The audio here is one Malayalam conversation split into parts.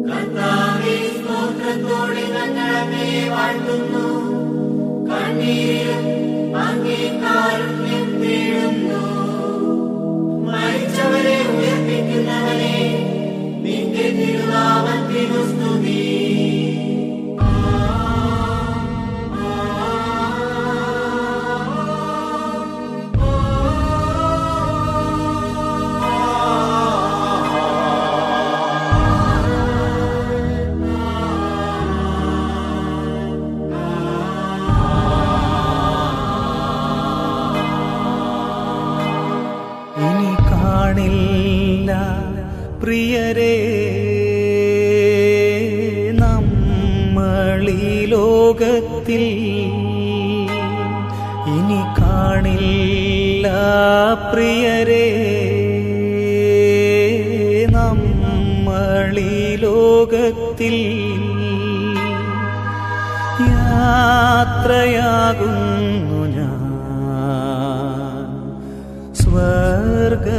കർത്താവേ, സ്തോത്രത്തോടെ ഞങ്ങൾ അങ്ങയെ വാഴ്ത്തുന്നു. കണ്ണീരിലും അങ്ങേ കാരുണ്യം തേടുന്നു. മരിച്ചവരെ ഉയർപ്പിക്കുന്നവനെ, നിന്റെ തിരുനാമത്തിനു സ്തുതി. പ്രിയരേ, നമ്മളീ ലോകത്തിൽ ഇനി കാണില്ല. പ്രിയരേ, നമ്മളീ ലോകത്തിൽ യാത്രയാകുന്നു ഞാൻ സ്വർഗരാജ്യത്തിൽ.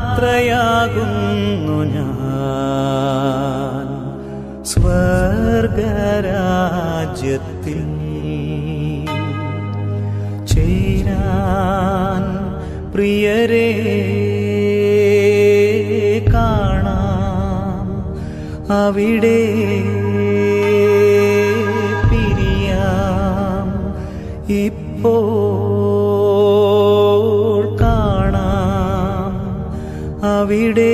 യാത്രയാകുന്നു ഞാൻ സ്വർഗരാജ്യത്തിൽ. ചേരാൻ പ്രിയരേ കാണാം അവിടെ. പിരിയാം ഇപ്പോൾ കാണാം അവിടെ.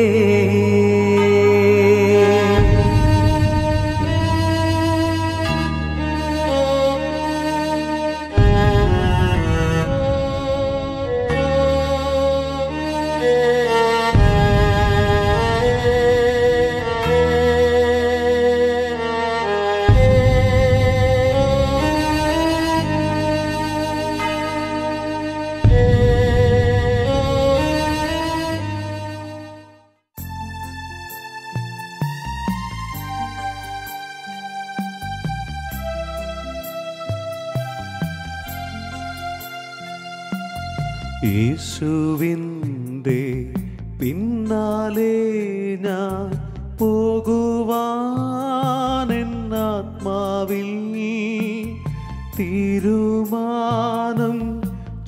യേശുവിൻ്റെ പിന്നാലെ ഞാൻ പോകുവാനെന്നാത്മാവിൽ തീരുമാനം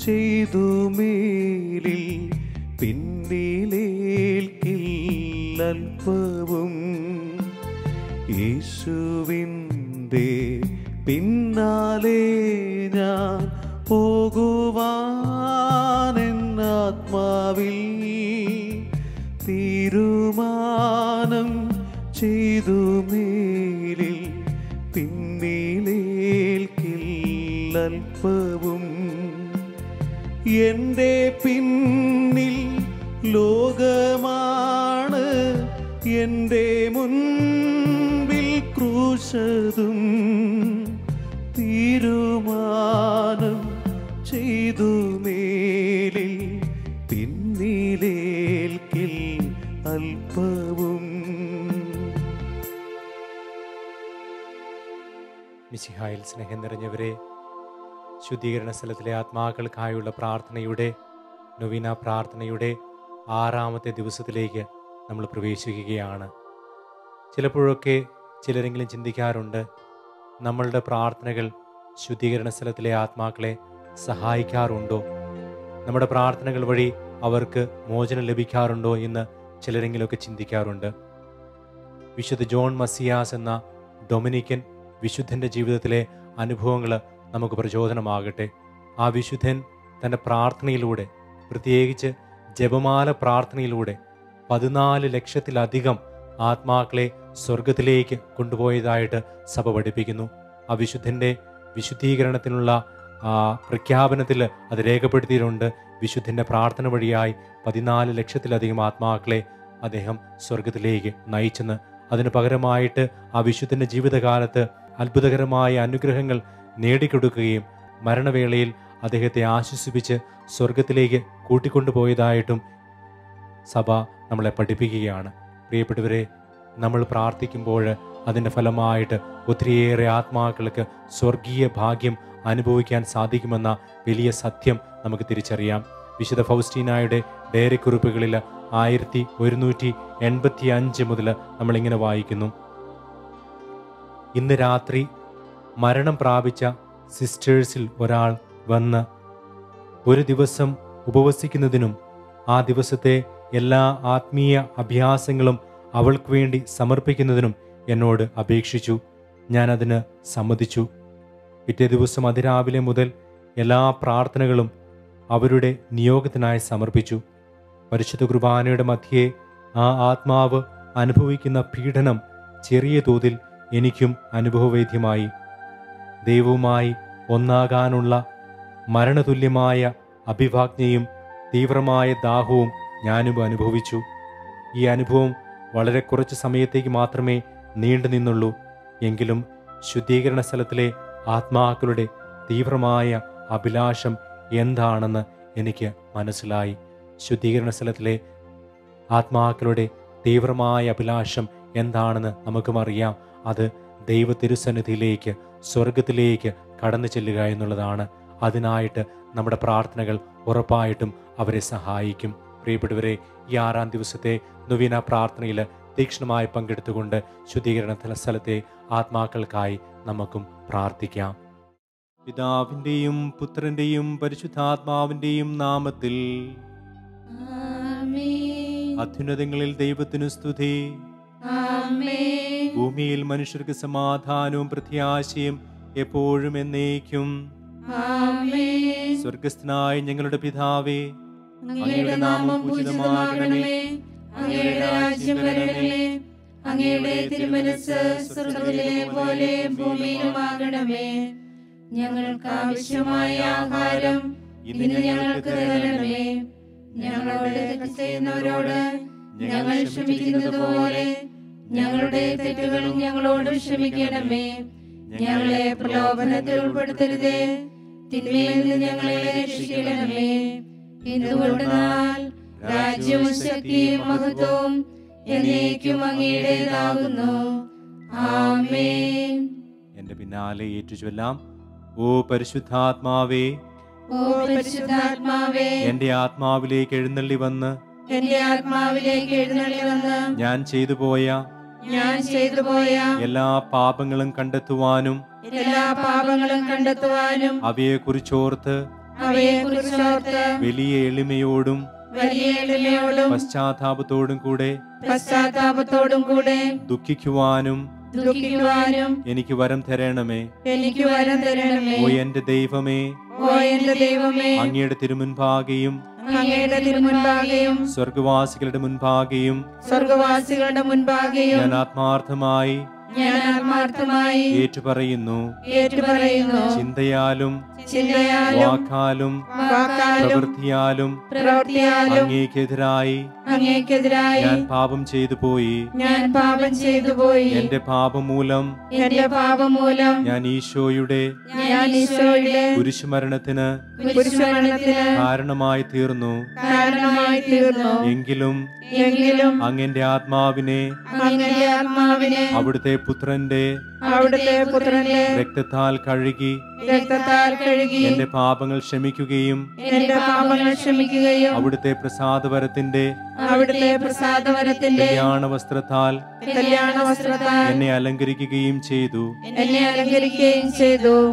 ചെയ്തു. മേലിൽ പിന്നിലേൽക്കില്ലൽപ്പവും. യേശുവിൻ്റെ പിന്നാലെ ഞാൻ പോകുവാനെന്നാത്മാവിൽ തീരുമാനം ചെയ്തു. മേലിൽ പിന്നിലേൽക്കില്ലൽപ്പവും. എൻ്റെ പിന്നിൽ ലോകമാണ്, എൻ്റെ മുൻപിൽ ക്രൂശതും. തീരുമാനം ചെയ്തു മേലിൽ പിന്നിലേൽക്കിൽ അല്പവും. മിശിഹായിൽ സ്നേഹം നിറഞ്ഞവരെ, ശുദ്ധീകരണ സ്ഥലത്തിലെ ആത്മാക്കൾക്കായുള്ള പ്രാർത്ഥനയുടെ നൊവീന പ്രാർത്ഥനയുടെ 6ാമത്തെ ദിവസത്തിലേക്ക് നമ്മൾ പ്രവേശിക്കുകയാണ്. ചിലപ്പോഴൊക്കെ ചിലരെങ്കിലും ചിന്തിക്കാറുണ്ട്, നമ്മളുടെ പ്രാർത്ഥനകൾ ശുദ്ധീകരണ സ്ഥലത്തിലെ ആത്മാക്കളെ സഹായിക്കാറുണ്ടോ? നമ്മുടെ പ്രാർത്ഥനകൾ വഴി അവർക്ക് മോചനം ലഭിക്കാറുണ്ടോ എന്ന് ചിലരെങ്കിലുമൊക്കെ ചിന്തിക്കാറുണ്ട്. വിശുദ്ധ ജോൺ മസിയാസ് എന്ന ഡൊമിനിക്കൻ വിശുദ്ധൻ്റെ ജീവിതത്തിലെ അനുഭവങ്ങൾ നമുക്ക് പ്രചോദനമാകട്ടെ. ആ വിശുദ്ധൻ തൻ്റെ പ്രാർത്ഥനയിലൂടെ, പ്രത്യേകിച്ച് ജപമാല പ്രാർത്ഥനയിലൂടെ 14 ലക്ഷത്തിലധികം ആത്മാക്കളെ സ്വർഗത്തിലേക്ക് കൊണ്ടുപോയതായിട്ട് സഭ പഠിപ്പിക്കുന്നു. ആ വിശുദ്ധൻ്റെ വിശുദ്ധീകരണത്തിനുള്ള പ്രഖ്യാപനത്തിൽ അത് രേഖപ്പെടുത്തിയിട്ടുണ്ട്. വിശുദ്ധൻ്റെ പ്രാർത്ഥന വഴിയായി 14 ലക്ഷത്തിലധികം ആത്മാക്കളെ അദ്ദേഹം സ്വർഗത്തിലേക്ക് നയിച്ചെന്ന്. അതിന് പകരമായിട്ട് ആ വിശുദ്ധൻ്റെ ജീവിതകാലത്ത് അത്ഭുതകരമായ അനുഗ്രഹങ്ങൾ നേടിക്കൊടുക്കുകയും മരണവേളയിൽ അദ്ദേഹത്തെ ആശ്വസിപ്പിച്ച് സ്വർഗത്തിലേക്ക് കൂട്ടിക്കൊണ്ടുപോയതായിട്ടും സഭ നമ്മളെ പഠിപ്പിക്കുകയാണ്. പ്രിയപ്പെട്ടവരെ, നമ്മൾ പ്രാർത്ഥിക്കുമ്പോൾ അതിൻ്റെ ഫലമായിട്ട് ഒത്തിരിയേറെ ആത്മാക്കൾക്ക് സ്വർഗീയ ഭാഗ്യം അനുഭവിക്കാൻ സാധിക്കുമെന്ന വലിയ സത്യം നമുക്ക് തിരിച്ചറിയാം. വിശുദ്ധ ഫൗസ്റ്റീനായുടെ ഡയറി കുറിപ്പുകളിൽ 1185 മുതൽ നമ്മളിങ്ങനെ വായിക്കുന്നു. ഇന്ന് രാത്രി മരണം പ്രാപിച്ച സിസ്റ്റേഴ്സിൽ ഒരാൾ വന്ന് ഒരു ദിവസം ഉപവസിക്കുന്നതിനും ആ ദിവസത്തെ എല്ലാ ആത്മീയ അഭ്യാസങ്ങളും അവൾക്ക് വേണ്ടി സമർപ്പിക്കുന്നതിനും എന്നോട് അപേക്ഷിച്ചു. ഞാനതിന് സമ്മതിച്ചു. പിറ്റേ ദിവസം അതിരാവിലെ മുതൽ എല്ലാ പ്രാർത്ഥനകളും അവരുടെ നിയോഗത്തിനായി സമർപ്പിച്ചു. പരിശുദ്ധ കുർബാനയുടെ മധ്യേ ആ ആത്മാവ് അനുഭവിക്കുന്ന പീഡനം ചെറിയ തോതിൽ എനിക്കും അനുഭവവേദ്യമായി. ദൈവവുമായി ഒന്നാകാനുള്ള മരണതുല്യമായ അഭിവാജ്ഞയും തീവ്രമായ ദാഹവും ഞാനും അനുഭവിച്ചു. ഈ അനുഭവം വളരെ കുറച്ച് സമയത്തേക്ക് മാത്രമേ നീണ്ടു നിന്നുള്ളൂ. എങ്കിലും ശുദ്ധീകരണ സ്ഥലത്തിലെ ആത്മാക്കളുടെ തീവ്രമായ അഭിലാഷം എന്താണെന്ന് എനിക്ക് മനസ്സിലായി. ശുദ്ധീകരണ സ്ഥലത്തിലെ ആത്മാക്കളുടെ തീവ്രമായ അഭിലാഷം എന്താണെന്ന് നമുക്കും അറിയാം. അത് ദൈവ തിരുസന്നിധിയിലേക്ക്, സ്വർഗത്തിലേക്ക് കടന്നു ചെല്ലുക എന്നുള്ളതാണ്. അതിനായിട്ട് നമ്മുടെ പ്രാർത്ഥനകൾ ഉറപ്പായിട്ടും അവരെ സഹായിക്കും. പ്രിയപ്പെട്ടവരെ, ഈ 6-ാം ദിവസത്തെ നൊവീന പ്രാർത്ഥനയിൽ തീക്ഷ്ണമായി പങ്കെടുത്തുകൊണ്ട് ശുദ്ധീകരണ സ്ഥലത്തെ ആത്മാക്കൾക്കായി നമുക്കും പ്രാർത്ഥിക്കാം. പിതാവിൻ്റെയും പുത്രൻ്റെയും പരിശുദ്ധാത്മാവിൻ്റെയും നാമത്തിൽ അത്യുന്നതങ്ങളിൽ ദൈവത്തിനു സ്തുതി. ഭൂമിയിൽ മനുഷ്യർക്ക് സമാധാനവും പ്രത്യാശയും എപ്പോഴും എന്നേക്കും. സ്വർഗസ്ഥനായ ഞങ്ങളുടെ പിതാവേ, അങ്ങയുടെ നാമം പൂജിതമാകണമേ, അങ്ങയുടെ രാജ്യം വരണമേ, അങ്ങയുടെ തിരുമനസ്സ് സ്വർഗ്ഗത്തിലെ പോലെ ഭൂമിയിലുമാകണമേ. ഞങ്ങൾക്ക് ആവശ്യമായ ആഹാരം ഇന്ന് ഞങ്ങൾക്ക് തരണമേ. ഞങ്ങളോട് തെറ്റ് ചെയ്യുന്നവരോട് ഞങ്ങൾ ക്ഷമിക്കുന്നത് പോലെ ഞങ്ങളുടെ തെറ്റുകൾ ഞങ്ങളോട് ക്ഷമിക്കണമേ. ഞങ്ങളെ പ്രലോഭനത്തിൽ ഉൾപ്പെടുത്തരുതേ, തിന്മയിൽ നിന്ന് ഞങ്ങളെ രക്ഷിക്കണമേ. എന്തുകൊണ്ടെന്നാൽ രാജ്യവും ശക്തിയും മഹത്വവും എന്നേക്കും അങ്ങയുടേതാകുന്നു. ആമേൻ. എന്റെ പിന്നാലെ ഏറ്റുചൊല്ലാം. ഓ പരിശുദ്ധാത്മാവേ, ഓ പരിശുദ്ധാത്മാവേ, എന്റെ ആത്മാവിലേക്ക് എഴുന്നള്ളി വന്ന് എന്റെ ആത്മാവിലേക്ക് എഴുന്നള്ളി വന്ന് ഞാൻ ചെയ്തു പോയ എല്ലാ പാപങ്ങളും കണ്ടെത്തുവാനും എല്ലാ പാപങ്ങളും കണ്ടെത്തുവാനും അവയെക്കുറിച്ചോർത്ത് വലിയ എളിമയോടും പശ്ചാത്താപത്തോടും കൂടെ ദുഃഖിക്കുവാനും എനിക്ക് വരം തരണമേ. ഓ എന്റെ ദൈവമേ, അങ്ങയുടെ തിരുമുൻപാകെയും സ്വർഗവാസികളുടെ മുൻപാകെയും ഞാൻ ആത്മാർത്ഥമായി ഏറ്റുപറയുന്നു. ചിന്തയാലും വാക്കാലും പ്രവൃത്തിയാലും അങ്ങേക്കെതിരായി ഞാൻ പാപം ചെയ്തു പോയി. എന്റെ പാപം മൂലം ഞാൻ ഈശോയുടെ കുരിശുമരണത്തിന് കാരണമായി തീർന്നു. എങ്കിലും അങ്ങന്റെ ആത്മാവിനെ അവിടുത്തെ പുത്രന്റെ രക്തത്താൽ കഴുകി എന്റെ പാപങ്ങൾ ക്ഷമിക്കുകയും അവിടുത്തെ പ്രസാദവരത്തിന്റെ കല്യാണ വസ്ത്രത്താൽ എന്നെ അലങ്കരിക്കുകയും ചെയ്തു.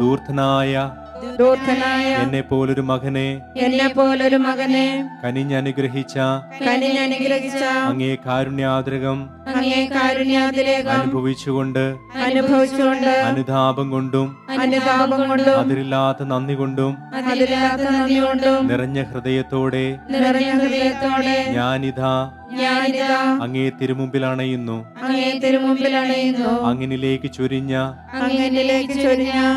ധൂർത്തനായ എന്നെ പോലൊരു മകനെ കനിഞ്ഞനുഗ്രഹിച്ച അങ്ങേ കാരുണ്യാദ്രകം അനുഭവിച്ചുകൊണ്ട് അനുതാപം കൊണ്ടും അതിരില്ലാത്ത നന്ദി കൊണ്ടും നിറഞ്ഞ ഹൃദയത്തോടെ ഞാനിതാ അങ്ങേ തിരുമുമ്പിൽ അണയുന്നു. അങ്ങിനിലേക്ക് ചൊരിഞ്ഞ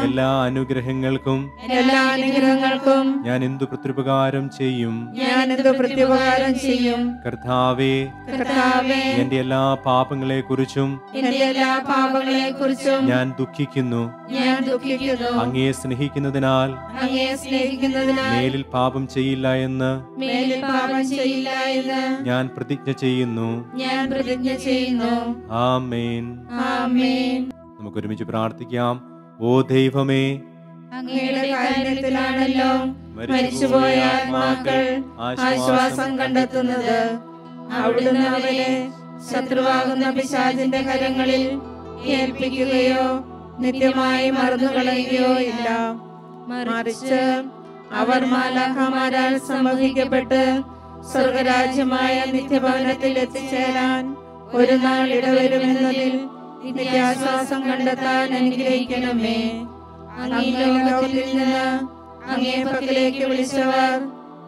എല്ലാ അനുഗ്രഹങ്ങൾക്കും ഞാൻ എന്തു പ്രത്യുപകാരം ചെയ്യും. കർത്താവേ, എന്റെ എല്ലാ പാപങ്ങളെ കുറിച്ചും ഞാൻ ദുഃഖിക്കുന്നു. അങ്ങയെ സ്നേഹിക്കുന്നതിനാൽ മേലിൽ പാപം ചെയ്യില്ല എന്ന് ഞാൻ പ്രതിജ്ഞ ചെയ്യുന്നു. ആമേൻ. നമുക്ക് ഒരുമിച്ച് പ്രാർത്ഥിക്കാം. ഓ ദൈവമേ, അങ്ങയുടെ കാരുണ്യത്തിലാണല്ലോ മരിച്ചുപോയ ആത്മാക്കൾ ആശ്വാസം കണ്ടെത്തുന്നത്. അവിടുന്ന് അവരെ ശത്രുവാകുന്ന പിശാചിന്റെ കരങ്ങളിൽ ഏൽപ്പിക്കുകയോ നിത്യമായി മറന്നുകളയുകയോ ഇല്ല. മറിച്ച് അവർ മാലാഖമാരാൽ സംവഹിക്കപ്പെട്ട് സ്വർഗരാജ്യമായ നിത്യഭവനത്തിൽ എത്തിച്ചേരാൻ ഒരു നാൾ ഇടവരുമെന്നതിൽ നിത്യാശ്വാസം കണ്ടെത്താൻ അനുഗ്രഹിക്കണമേ. അങ്ങേ ലോകത്തിൽ നിന്ന് അങ്ങേ പക്കലേക്ക് വിളിച്ചവർ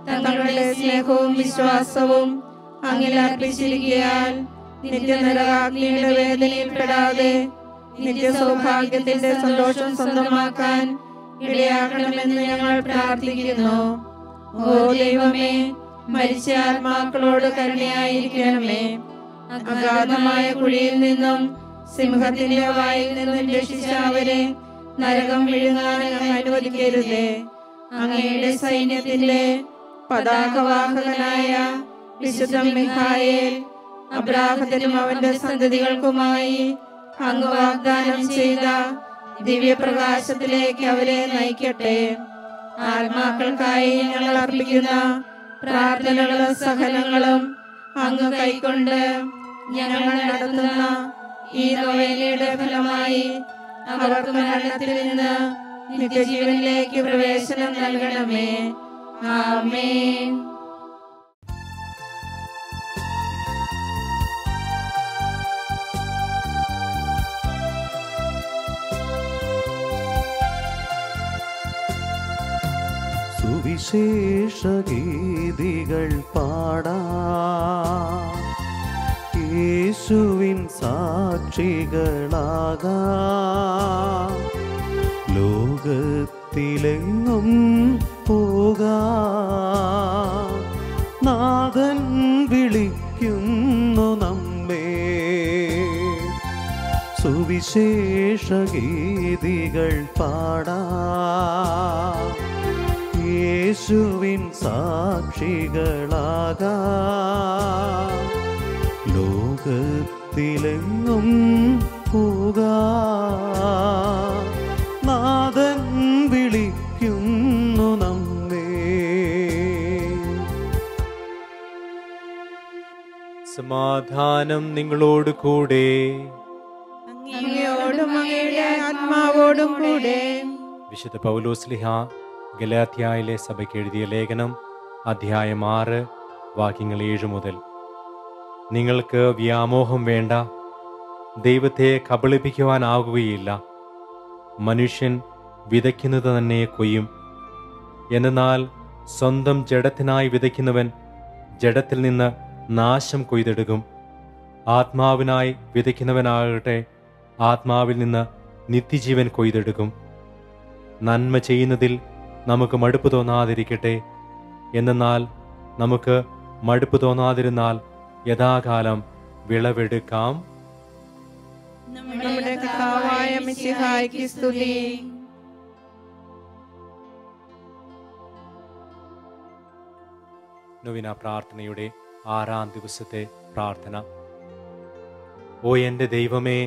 തങ്ങളുടെ സ്നേഹവും വിശ്വാസവും അങ്ങിൽ അർപ്പിച്ചിരിക്കയാൽ നിത്യനരകാഗ്നിയുടെ വേദനയിൽപ്പെടാതെ നിത്യസൗഭാഗ്യത്തിന്റെ സന്തോഷം സ്വന്തമാക്കാൻ ഇടയാക്കണമെന്ന് ഞങ്ങൾ പ്രാർത്ഥിക്കുന്നു. ഓ ദൈവമേ, മരിച്ച ആത്മാക്കളോട് കരുണയായിരിക്കണമേ. അഗാധമായ കുഴിയിൽ നിന്നും സിംഹത്തിന്റെ വായിൽ നിന്നും രക്ഷിച്ച അവരെ നരകം വിഴുങ്ങാൻ അങ്ങ് അനുവദിക്കരുതേ. അങ്ങയുടെ സൈന്യത്തിന്റെ പതാകവാഹകനായ വിശുദ്ധ മിഖായേൽ അബ്രാഹത്തിനും അവന്റെ സന്തതികൾക്കുമായി അങ്ങ് വാഗ്ദാനം ചെയ്ത ദിവ്യപ്രകാശത്തിലേക്ക് അവരെ നയിക്കട്ടെ. ആത്മാക്കൾക്കായി ഞങ്ങൾ അർപ്പിക്കുന്ന പ്രാർത്ഥനകളും സഹനങ്ങളും അങ്ങ് കൈക്കൊണ്ട് ഞങ്ങൾ നടത്തുന്ന ഈ നൊവേനയുടെ ഫലമായി അവർക്ക് മരണത്തിൽ നിന്ന് നിത്യജീവനിലേക്ക് പ്രവേശനം നൽകണമേ. ആമേൻ. സുവിശേഷ ഗീതികൾ പാടാം, യേശുവിൻ സാക്ഷികളാകാം. ലോകത്തിലെങ്ങും പോകാം, നാഥൻ വിളിക്കുന്നു നമ്മെ. സുവിശേഷ ഗീതികൾ പാടാം, യേശുവിൻ സാക്ഷികളാകാം. ലോകത്തിലെങ്ങും പോകാം, നാഥൻ വിളിക്കുന്നു നമ്മെ. സമാധാനം നിങ്ങളോട് കൂടെ. അങ്ങയോടും അങ്ങയുടെ ആത്മാവോടും കൂടെ. വിശുദ്ധ പൗലോസ്ലിഹ ഗലാത്യയിലെ സഭയ്ക്ക് എഴുതിയ ലേഖനം അധ്യായം 6 വാക്യങ്ങൾ 7 മുതൽ. നിങ്ങൾക്ക് വ്യാമോഹം വേണ്ട, ദൈവത്തെ കബളിപ്പിക്കുവാനാകുകയില്ല. മനുഷ്യൻ വിതയ്ക്കുന്നത് തന്നെ കൊയ്യും. എന്നാൽ സ്വന്തം ജഡത്തിനായി വിതയ്ക്കുന്നവൻ ജഡത്തിൽ നിന്ന് നാശം കൊയ്തെടുക്കും. ആത്മാവിനായി വിതയ്ക്കുന്നവനാകട്ടെ ആത്മാവിൽ നിന്ന് നിത്യജീവൻ കൊയ്തെടുക്കും. നന്മ ചെയ്യുന്നതിൽ നമുക്ക് മടുപ്പ് തോന്നാതിരിക്കട്ടെ. എന്നാൽ നമുക്ക് മടുപ്പ് തോന്നാതിരുന്നാൽ യഥാകാലം വിളവെടുക്കാം. നമ്മുടെ കർത്താവായ മിശിഹായ്ക്ക് സ്തുതി. നൊവിന പ്രാർത്ഥനയുടെ 6-ാം ദിവസത്തെ പ്രാർത്ഥന. ഓ എൻ്റെ ദൈവമേ,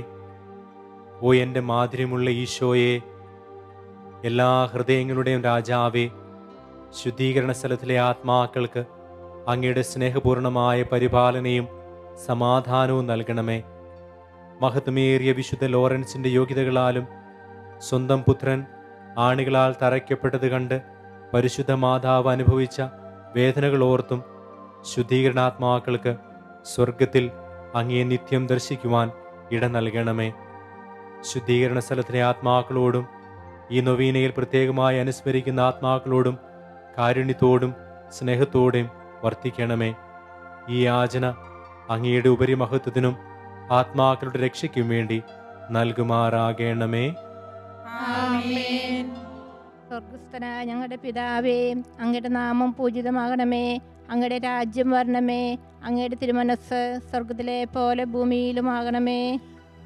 ഓ എൻ്റെ മാധുര്യമുള്ള ഈശോയെ, എല്ലാ ഹൃദയങ്ങളുടെയും രാജാവേ, ശുദ്ധീകരണ സ്ഥലത്തിലെ ആത്മാക്കൾക്ക് അങ്ങയുടെ സ്നേഹപൂർണമായ പരിപാലനയും സമാധാനവും നൽകണമേ. മഹത്വമേറിയ വിശുദ്ധ ലോറൻസിന്റെ യോഗ്യതകളാലും സ്വന്തം പുത്രൻ ആണികളാൽ തറയ്ക്കപ്പെട്ടത് കണ്ട് പരിശുദ്ധ മാതാവ് അനുഭവിച്ച വേദനകൾ ഓർത്തും ശുദ്ധീകരണാത്മാക്കൾക്ക് സ്വർഗത്തിൽ അങ്ങയെ നിത്യം ദർശിക്കുവാൻ ഇട നൽകണമേ. ശുദ്ധീകരണ സ്ഥലത്തിലെ ആത്മാക്കളോടും ഈ നൊവീനയിൽ പ്രത്യേകമായി അനുസ്മരിക്കുന്ന ആത്മാക്കളോടും കാരുണ്യത്തോടും സ്നേഹത്തോടും വർത്തിക്കണമേ. ഈ യാചന അങ്ങയുടെ ഉപരിമഹത്വത്തിനും ആത്മാക്കളുടെ രക്ഷയ്ക്കും വേണ്ടി നൽകുമാറാകണമേ. ആമേൻ. സ്വർഗസ്ഥനായ ഞങ്ങളുടെ പിതാവേ, അങ്ങയുടെ നാമം പൂജിതമാകണമേ. അങ്ങയുടെ രാജ്യം വരണമേ. അങ്ങയുടെ തിരുമനസ്സ് സ്വർഗത്തിലെ പോലെ ഭൂമിയിലുമാകണമേ.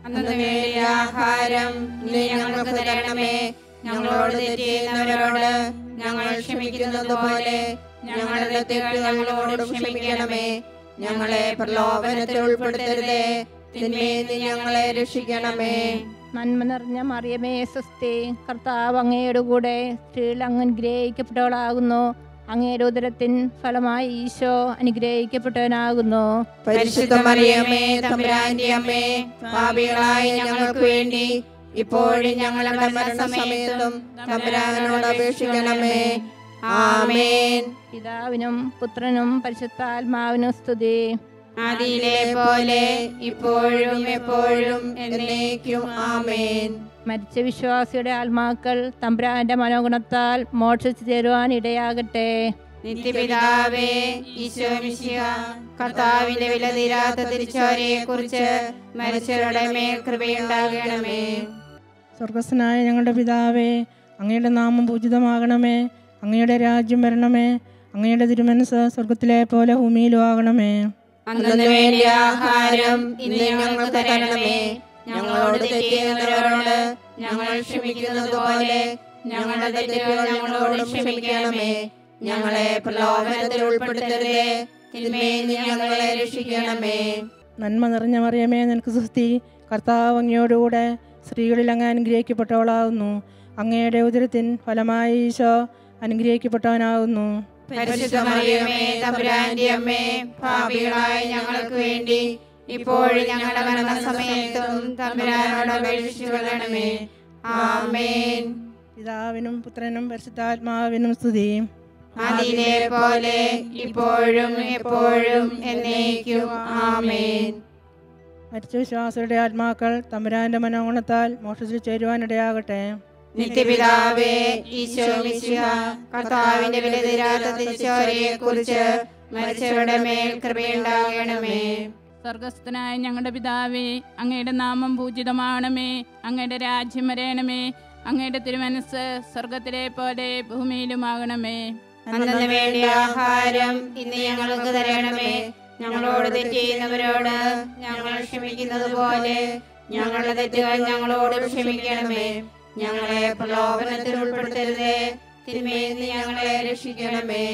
അന്ന് വേണ്ട ആഹാരം ഇന്ന് ഞങ്ങൾക്ക് തരണമേ. ഞങ്ങളോട് തെറ്റ് ചെയ്യുന്നവരോട് ഞങ്ങൾ ക്ഷമിക്കുന്നത് പോലെ ഞങ്ങളുടെ തെറ്റ് ഞങ്ങളോട് ക്ഷമിക്കണമേ. ഞങ്ങളെ പ്രലോഭനത്തിൽ ഉൾപ്പെടുത്തരുതേ, തിന്മയിൽ നിന്ന് ഞങ്ങളെ രക്ഷിക്കണമേ. നന്മ നിറഞ്ഞ മറിയമേ സ്വസ്തി, കർത്താവ് അങ്ങയുടെ കൂടെ, സ്ത്രീകൾ അങ്ങ് അനുഗ്രഹിക്കപ്പെട്ടവളാകുന്നു. അങ്ങയുടെ ഉദരത്തിൻ ഫലമായി ഈശോ അനുഗ്രഹിക്കപ്പെട്ടവനാകുന്നു. പരിശുദ്ധ മറിയമേ തമ്പുരാന്റെ അമ്മേ, പാപികളായ ഞങ്ങൾക്ക് വേണ്ടി ഇപ്പോഴും ഞങ്ങളുടെ മരണസമയത്തും തമ്പുരാനോട് അപേക്ഷിക്കണമേ. ആമേൻ. പിതാവിനും പുത്രനും പരിശുദ്ധാത്മാവിനും സ്തുതി. ആദിയിലെ പോലെ ഇപ്പോഴും എപ്പോഴും എന്നേക്കും ആമേൻ. മരിച്ച വിശ്വാസിയുടെ ആത്മാക്കൾ തമ്പുരാന്റെ മനോഗുണത്താൽ മോക്ഷിച്ചു ചേരുവാൻ ഇടയാകട്ടെ. നിത്യപിതാവേ, ഈശോ മിശിഹ കർത്താവിന്റെ വിലതീരാത്ത തിരിച്ചോരയെ കുറിച്ച് മരിച്ചവരുടെ മേൽ കൃപയുണ്ടാകണമേ. സ്വർഗസ്ഥനായ ഞങ്ങളുടെ പിതാവേ, അങ്ങയുടെ നാമം പൂജിതമാകണമേ. അങ്ങയുടെ രാജ്യം വരണമേ. അങ്ങയുടെ തിരുമനസ്സ് സ്വർഗത്തിലെ പോലെ ഭൂമിയിലും ആകണമേ. അന്നു വേണ്ടിയ ആഹാരം ഇന്ന് ഞങ്ങൾക്ക് തരണമേ. ഞങ്ങളോട് തെറ്റ് ചെയ്യുന്നവരോട് ഞങ്ങൾ ക്ഷമിക്കുന്നത് പോലെ ഞങ്ങളുടെ തെറ്റുകൾ ഞങ്ങളോട് ക്ഷമിക്കണമേ. ഞങ്ങളെ പ്രലോഭനത്തിൽ ഉൾപ്പെടുത്തരുതേ, തിന്മയിൽ നിന്ന് ഞങ്ങളെ രക്ഷിക്കണമേ. നന്മ നിറഞ്ഞ മറിയമേ, നിനക്ക് സ്തുതി. കർത്താവ് അങ്ങയോടുകൂടെ, സ്ത്രീകളിൽ അങ്ങ് അനുഗ്രഹിക്കപ്പെട്ടവളാകുന്നു. അങ്ങയുടെ ഉദരത്തിൻ ഫലമായി ഈശോ അനുഗ്രഹിക്കപ്പെട്ടവനാകുന്നു. പരിശുദ്ധ മറിയമേ തമ്പുരാന്റെ അമ്മേ, പാപികളായ ഞങ്ങൾക്ക് വേണ്ടി ഇപ്പോഴും ഞങ്ങളുടെ മരണസമയത്തും തമ്പുരാനോട് അപേക്ഷിച്ചുകൊള്ളണമേ. ആമേൻ. പിതാവിനും പുത്രനും പരിശുദ്ധാത്മാവിനും സ്തുതി. ആദിയിലെ പോലെ ഇപ്പോഴും എപ്പോഴും എന്നേക്കും ആമേൻ. മരിച്ച വിശ്വാസികളുടെ ആത്മാക്കൾ തമ്പുരാന്റെ മനോഗുണത്താൽ മോക്ഷത്തിൽ ചേരുവാനിടയാകട്ടെ. നിത്യപിതാവേ, ഈശോ മിശിഹ കർത്താവിന്റെ വിലതീരാത്ത തിരിച്ചോരയെ കുറിച്ച് മരിച്ചവരുടെ മേൽ കൃപയുണ്ടാകണമേ. സ്വർഗസ്ഥനായ ഞങ്ങളുടെ പിതാവേ, അങ്ങയുടെ നാമം പൂജിതമാകണമേ. അങ്ങയുടെ രാജ്യം വരയണമേ. അങ്ങയുടെ തിരുമനസ്സ് സ്വർഗത്തിലെ പോലെ ഭൂമിയിലുമാകണമേ. അന്നു വേണ്ടിയ ആഹാരം ഇന്ന് ഞങ്ങൾക്ക് തരണമേ. ഞങ്ങളോട് തെറ്റ് ചെയ്യുന്നവരോട് ഞങ്ങൾ ക്ഷമിക്കുന്നത് പോലെ ഞങ്ങളുടെ തെറ്റുകൾ ഞങ്ങളോട് ക്ഷമിക്കണമേ. ഞങ്ങളെ പ്രലോഭനത്തിൽ ഉൾപ്പെടുത്തരുതേ, തിന്മയിൽ നിന്ന് ഞങ്ങളെ രക്ഷിക്കണമേ.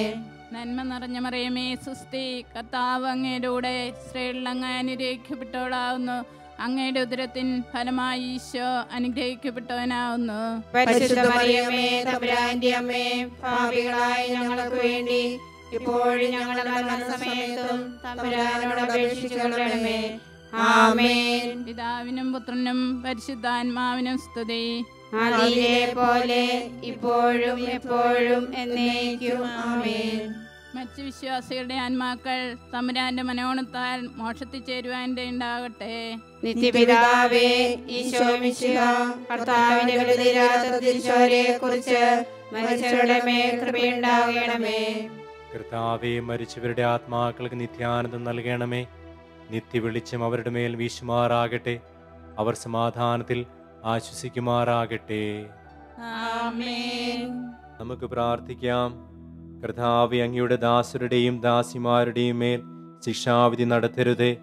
നന്മ നിറഞ്ഞ മറിയമേ സുസ്തി, കർത്താവ് അങ്ങയുടെ കൂടെ, സ്ത്രീകളിൽ അങ്ങ് അനുഗ്രഹിക്കപ്പെട്ടവളാവുന്നു. അങ്ങയുടെ ഉദരത്തിൻ ഫലമായി ഈശോ അനുഗ്രഹിക്കപ്പെട്ടവനാവുന്നു. പരിശുദ്ധ മറിയമേ തമ്പുരാന്റെ അമ്മേ, പാപികളായ ഞങ്ങൾക്ക് വേണ്ടി ഇപ്പോഴും ഞങ്ങളുടെ മരണസമയത്തും തമ്പുരാനോട് അപേക്ഷിച്ചുകൊള്ളണമേ. ആമേൻ. പിതാവിനും പുത്രനും പരിശുദ്ധാത്മാവിനും സ്തുതി. ആദിയിലെ പോലെ ഇപ്പോഴും എപ്പോഴും എന്നേക്കും ആമേൻ. മറ്റു വിശ്വാസികളുടെ ആത്മാക്കൾ തമ്പുരാന്റെ മനോഗുണത്താൽ മോക്ഷത്തിൽ ചേരുവാൻ ഉണ്ടാകട്ടെ. നിത്യപിതാവേ, ഈശോ മിശിഹ കർത്താവിന്റെ വിലതീരാത്ത തിരിച്ചോരയെ കുറിച്ച് മരിച്ചവരുടെ മേൽ കൃപയുണ്ടാകണമേ. കർത്താവേ, മരിച്ചവരുടെ ആത്മാക്കൾക്ക് നിത്യാനന്ദം നൽകണമേ. നിത്യവെളിച്ചം അവരുടെ മേൽ വീശുമാറാകട്ടെ. അവർ സമാധാനത്തിൽ ആശ്വസിക്കുമാറാകട്ടെ. ആമേൻ. നമുക്ക് പ്രാർത്ഥിക്കാം. കർത്താവേ, അങ്ങയുടെ ദാസരുടെയും ദാസിമാരുടെയും മേൽ ശിക്ഷാവിധി നടത്തരുതേ.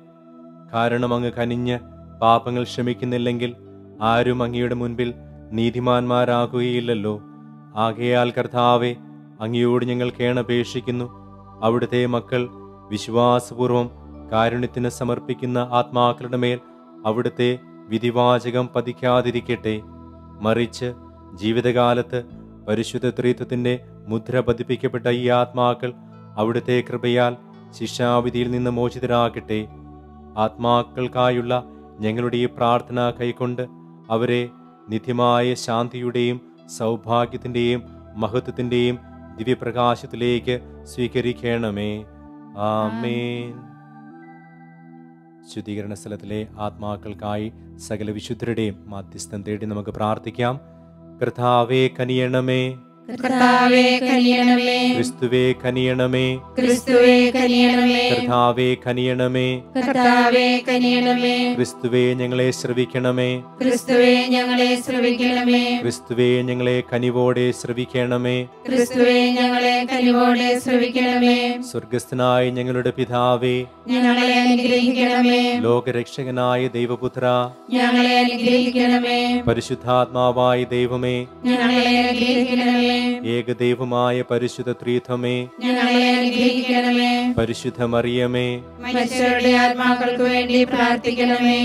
കാരണം അങ്ങ് കനിഞ്ഞ് പാപങ്ങൾ ക്ഷമിക്കുന്നില്ലെങ്കിൽ ആരും അങ്ങയുടെ മുൻപിൽ നീതിമാന്മാരാകുകയില്ലല്ലോ. ആകയാൽ കർത്താവേ, അങ്ങയോട് ഞങ്ങൾ കേണപേക്ഷിക്കുന്നു. അവിടുത്തെ മക്കൾ വിശ്വാസപൂർവം കാരുണ്യത്തിന് സമർപ്പിക്കുന്ന ആത്മാക്കളുടെ മേൽ അവിടുത്തെ വിധിവാചകം പതിക്കാതിരിക്കട്ടെ. മറിച്ച് ജീവിതകാലത്ത് പരിശുദ്ധ ത്രിത്വത്തിന്റെ മുദ്ര പതിപ്പിക്കപ്പെട്ട ഈ ആത്മാക്കൾ അവിടുത്തെ കൃപയാൽ ശിക്ഷാവിധിയിൽ നിന്ന് മോചിതരാകട്ടെ. ആത്മാക്കൾക്കായുള്ള ഞങ്ങളുടെ ഈ പ്രാർത്ഥന കൈക്കൊണ്ട് അവരെ നിത്യമായ ശാന്തിയുടെയും സൗഭാഗ്യത്തിന്റെയും മഹത്വത്തിന്റെയും ദിവ്യപ്രകാശത്തിലേക്ക് സ്വീകരിക്കണമേ. ആമേൻ. ശുദ്ധീകരണ സ്ഥലത്തിലെ ആത്മാക്കൾക്കായി സകല വിശുദ്ധരുടെയും മാധ്യസ്ഥം തേടി നമുക്ക് പ്രാർത്ഥിക്കാം. കർത്താവേ കനിയണമേ, കർത്താവേ കനിയണമേ, ക്രിസ്തുവേ കനിയണമേ, ക്രിസ്തുവേ കനിയണമേ, കർത്താവേ കനിയണമേ, കർത്താവേ കനിയണമേ, ക്രിസ്തുവേ ഞങ്ങളെ ശ്രവിക്കണമേ, ക്രിസ്തുവേ ഞങ്ങളെ ശ്രവിക്കണമേ, ക്രിസ്തുവേ ഞങ്ങളെ കനിവോടെ ശ്രവിക്കണമേ, ക്രിസ്തുവേ ഞങ്ങളെ കനിവോടെ ശ്രവിക്കണമേ. സ്വർഗസ്ഥനായ ഞങ്ങളുടെ പിതാവേ, ഞങ്ങളെ അനുഗ്രഹിക്കണമേ. ലോകരക്ഷകനായ ദൈവപുത്ര, ഞങ്ങളെ അനുഗ്രഹിക്കണമേ. പരിശുദ്ധാത്മാവായ ദൈവമേ, ഞങ്ങളെ അനുഗ്രഹിക്കണമേ. ഏകദൈവമായ പരിശുദ്ധ ത്രിത്വമേ, ഞങ്ങളെ അനുഗ്രഹിക്കണമേ. പരിശുദ്ധ മറിയമേ, മരിച്ചവരുടെ ആത്മാക്കൾക്ക് വേണ്ടി പ്രാർത്ഥിക്കണമേ.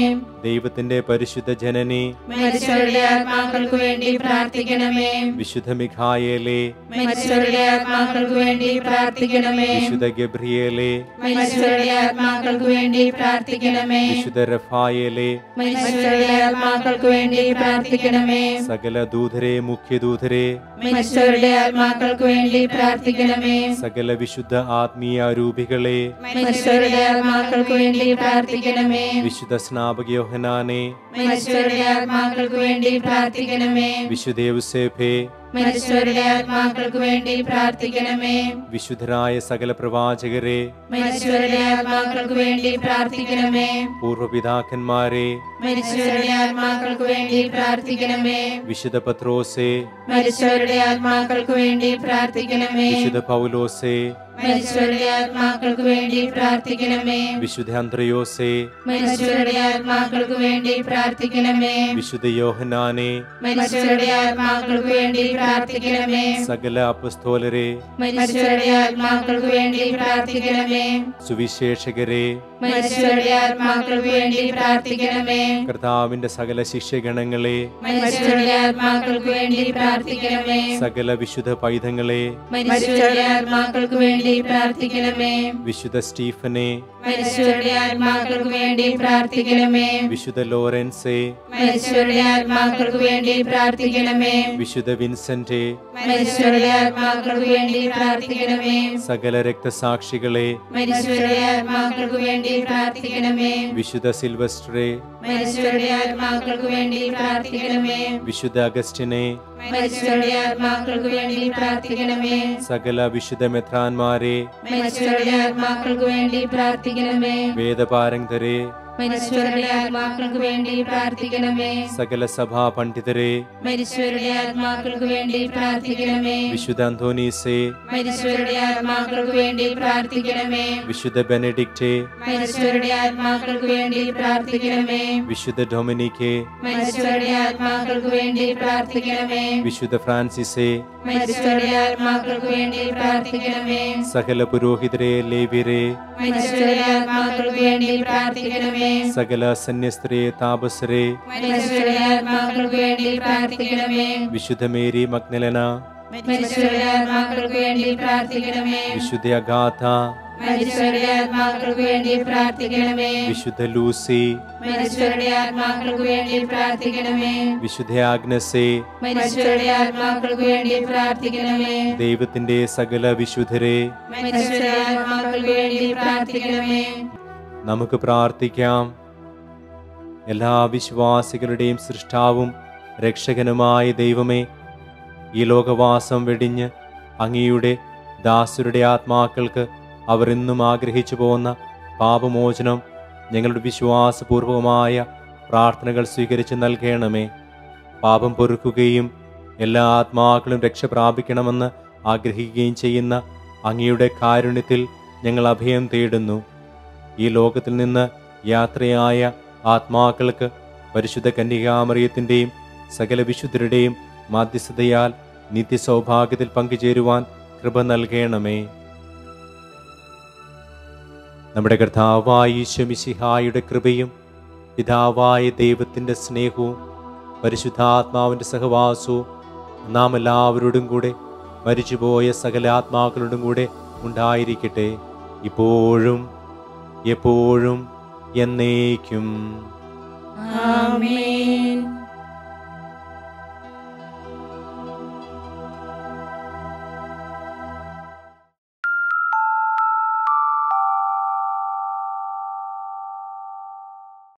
ദൈവത്തിന്റെ പരിശുദ്ധ ജനനി, മരിച്ചവരുടെ ആത്മാക്കൾക്ക് വേണ്ടി പ്രാർത്ഥിക്കണമേ. വിശുദ്ധ മിഖായേലേ, മരിച്ചവരുടെ ആത്മാക്കൾക്ക് വേണ്ടി പ്രാർത്ഥിക്കണമേ. വിശുദ്ധ ഗബ്രിയേലേ, മരിച്ചവരുടെ ആത്മാക്കൾക്ക് വേണ്ടി പ്രാർത്ഥിക്കണമേ. വിശുദ്ധ റഫായേലേ, മരിച്ചവരുടെ ആത്മാക്കൾക്ക് വേണ്ടി പ്രാർത്ഥിക്കണമേ. സകല ദൂതരെ, മുഖ്യദൂതരെ, മരിച്ചവരുടെ ആത്മാക്കൾക്ക് വേണ്ടി പ്രാർത്ഥിക്കണമേ. സകല വിശുദ്ധ ആത്മീയ രൂപികളെ, മരിച്ചവരുടെ ആത്മാക്കൾക്ക് വേണ്ടി പ്രാർത്ഥിക്കണമേ. വിശുദ്ധ സ്നാപക യോഹന്നാനെ, മരിച്ചവരുടെ ആത്മാക്കൾക്ക് വേണ്ടി പ്രാർത്ഥിക്കണമേ. വിശുദ്ധ യൗസേപ്പേ, മരിച്ചവരുടെ ആത്മാക്കൾക്ക് വേണ്ടി പ്രാർത്ഥിക്കണമേ. വിശുദ്ധരായ സകല പ്രവാചകരെ, മരിച്ചവരുടെ ആത്മാക്കൾക്ക് വേണ്ടി പ്രാർത്ഥിക്കണമേ. പൂർവപിതാക്കന്മാരെ, മരിച്ചവരുടെ ആത്മാക്കൾക്ക് വേണ്ടി പ്രാർത്ഥിക്കണമേ. വിശുദ്ധ പത്രോസേ, മരിച്ചവരുടെ ആത്മാക്കൾക്ക് വേണ്ടി പ്രാർത്ഥിക്കണമേ. വിശുദ്ധ പൗലോസേ, മരിച്ചവരുടെ ആത്മാക്കൾക്ക് വേണ്ടി പ്രാർത്ഥിക്കണമേ. വിശുദ്ധ അന്ത്രയോസേ, മരിച്ചവരുടെ ആത്മാക്കൾക്ക് വേണ്ടി പ്രാർത്ഥിക്കണമേ. വിശുദ്ധ യോഹന്നാനെ, മരിച്ചവരുടെ ആത്മാക്കൾക്ക് വേണ്ടി പ്രാർത്ഥിക്കണമേ. സകല അപ്പസ്തോലരെ, മരിച്ചവരുടെ ആത്മാക്കൾക്ക് വേണ്ടി പ്രാർത്ഥിക്കണമേ. സുവിശേഷകരെ, മരിച്ചവരുടെ ആത്മാക്കൾക്ക് വേണ്ടി പ്രാർത്ഥിക്കണമേ. കർത്താവിന്റെ സകല ശിഷ്യഗണങ്ങളെ, മരിച്ചവരുടെ ആത്മാക്കൾക്ക് വേണ്ടി പ്രാർത്ഥിക്കണമേ. സകല വിശുദ്ധ പൈതങ്ങളെ, മരിച്ചവരുടെ ആത്മാക്കൾക്ക് വേണ്ടി പ്രാർത്ഥിക്കണമേ. വിശുദ്ധ സ്റ്റീഫനെ, മരിച്ചവരുടെ ആത്മാക്കൾക്ക് വേണ്ടി പ്രാർത്ഥിക്കണമേ. വിശുദ്ധ ലോറൻസെ, മരിച്ചവരുടെ ആത്മാക്കൾക്ക് വേണ്ടി പ്രാർത്ഥിക്കണമേ. വിശുദ്ധ വിൻസെന്റ്, മരിച്ചവരുടെ ആത്മാക്കൾക്ക് വേണ്ടി പ്രാർത്ഥിക്കണമേ. സകല രക്തസാക്ഷികളെ, മരിച്ചവരുടെ ആത്മാക്കൾക്ക് വേണ്ടി പ്രാർത്ഥിക്കണമേ. വിശുദ്ധ സിൽവസ്ട്രെ, മരിച്ചവരുടെ ആത്മാക്കൾക്ക് വേണ്ടി പ്രാർത്ഥിക്കണമേ. വിശുദ്ധ അഗസ്റ്റിനെ, മരിച്ചവരുടെ ആത്മാക്കൾക്ക് വേണ്ടി പ്രാർത്ഥിക്കണമേ. സകല വിശുദ്ധ മെത്രാന്മാരെ, മരിച്ചവരുടെ ആത്മാക്കൾക്ക് വേണ്ടി പ്രാർത്ഥിക്കണമേ. വേദപാരംഗരെ, മരിച്ചവരുടെ ആത്മാക്കൾക്ക് വേണ്ടി പ്രാർത്ഥിക്കണമേ. സകല സഭാ പണ്ഡിതരെ, മരിച്ചവരുടെ ആത്മാക്കൾക്ക് വേണ്ടി പ്രാർത്ഥിക്കണമേ. വിശുദ്ധ അന്തോനീസെ, മരിച്ചവരുടെ ആത്മാക്കൾക്ക് വേണ്ടി പ്രാർത്ഥിക്കണമേ. വിശുദ്ധ ബെനഡിക്റ്റ്, മരിച്ചവരുടെ ആത്മാക്കൾക്ക് വേണ്ടി പ്രാർത്ഥിക്കണമേ. വിശുദ്ധ ഡൊമിനിക്കെ, മരിച്ചവരുടെ ആത്മാക്കൾക്ക് വേണ്ടി പ്രാർത്ഥിക്കണമേ. വിശുദ്ധ ഫ്രാൻസിസെ, മരിച്ചവരുടെ ആത്മാക്കൾക്ക് വേണ്ടി പ്രാർത്ഥിക്കണമേ. സകല പുരോഹിതരെ, ലേവ്യരെ, മരിച്ചവരുടെ ആത്മാക്കൾക്ക് വേണ്ടി പ്രാർത്ഥിക്കണമേ. സകല സന്യസ്തരെ, താപസരെ, മരിച്ചവരുടെ ആത്മാക്കൾക്ക് വേണ്ടി പ്രാർത്ഥിക്കണമേ. വിശുദ്ധ മേരി മഗ്നലന, മരിച്ചവരുടെ ആത്മാക്കൾക്ക് വേണ്ടി പ്രാർത്ഥിക്കണമേ. വിശുദ്ധ അഗാഥ, മരിച്ചവരുടെ ആത്മാക്കൾക്ക് വേണ്ടി പ്രാർത്ഥിക്കണമേ. വിശുദ്ധ ലൂസി, മരിച്ചവരുടെ ആത്മാക്കൾക്ക് വേണ്ടി പ്രാർത്ഥിക്കണമേ. വിശുദ്ധ ആഗ്നസെ, മരിച്ചവരുടെ ആത്മാക്കൾക്ക് വേണ്ടി പ്രാർത്ഥിക്കണമേ. ദൈവത്തിന്റെ സകല വിശുദ്ധരെ, മരിച്ചവരുടെ ആത്മാക്കൾക്ക് വേണ്ടി പ്രാർത്ഥിക്കണമേ. നമുക്ക് പ്രാർത്ഥിക്കാം. എല്ലാ വിശ്വാസികളുടെയും സൃഷ്ടാവും രക്ഷകനുമായ ദൈവമേ, ഈ ലോകവാസം വെടിഞ്ഞ് അങ്ങയുടെ ദാസരുടെ ആത്മാക്കൾക്ക് അവർ എന്നും ആഗ്രഹിച്ചു പോകുന്ന പാപമോചനം ഞങ്ങളുടെ വിശ്വാസപൂർവമായ പ്രാർത്ഥനകൾ സ്വീകരിച്ച് നൽകണമേ. പാപം പൊറുക്കുകയും എല്ലാ ആത്മാക്കളും രക്ഷ പ്രാപിക്കണമെന്ന് ആഗ്രഹിക്കുകയും ചെയ്യുന്ന അങ്ങയുടെ കാരുണ്യത്തിൽ ഞങ്ങൾ അഭയം തേടുന്നു. ഈ ലോകത്തിൽ നിന്ന് യാത്രയായ ആത്മാക്കൾക്ക് പരിശുദ്ധ കന്യകാമറിയത്തിൻ്റെയും സകല വിശുദ്ധരുടെയും മാധ്യസ്ഥതയാൽ നിത്യസൗഭാഗ്യത്തിൽ പങ്കുചേരുവാൻ കൃപ നൽകണമേ. നമ്മുടെ കർത്താവായ ഈശോ മിശിഹായുടെ കൃപയും പിതാവായ ദൈവത്തിൻ്റെ സ്നേഹവും പരിശുദ്ധാത്മാവിൻ്റെ സഹവാസവും നാം എല്ലാവരോടും കൂടെ മരിച്ചുപോയ സകല ആത്മാക്കളോടും കൂടെ ഉണ്ടായിരിക്കട്ടെ, ഇപ്പോഴും എപ്പോഴും എന്നേക്കും. ആമേൻ.